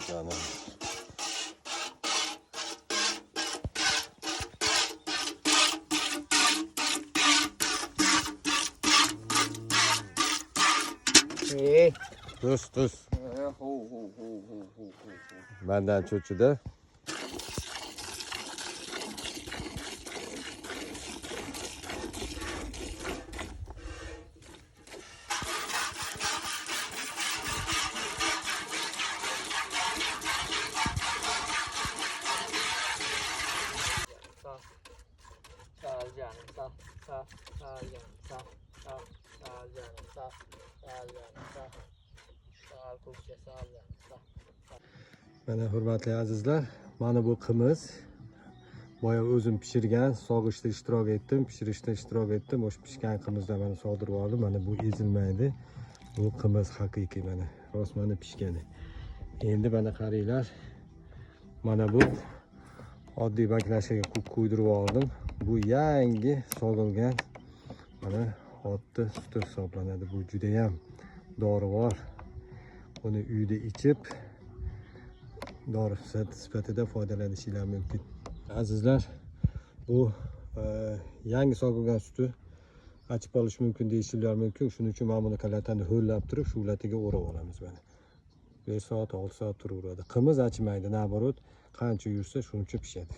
canım. Tuz. Benden çocuğu. Sağ canım sağ canım sağ canım sağ canım sağ ko'kcha sağ canım sağ. Mana hurmatli azizlar, mana bu qimiz. Boya o'zim pishirgan, sog'ishda ishtirok etdim, pishirishda ishtirok etdim. O'sha pishgan qimizda mana soldirib oldim. Mana bu ezilmaydi. Bu qimiz haqiqiy mana, rost mana pishgani. Endi mana qaranglar. Mana bu oddiy baklashkaga quydirib oldim. Bu yangi sog'ilgan mana otni suti hisoblanadi. Bu juda ham dorivor. Buni uyda ichib dori sifatida foydalanishingiz mumkin. Azizlar, bu yangi sog'ilgan sutni achib olish mumkin deyishingiz mumkin. Shuning uchun mana buni kalatani ho'llab turib, shu latiga o'rab olamiz mana. 5 soat, 6 soat turaveradi. Qimiz achimaydi, naborot, qancha yursa shuncha pishadi.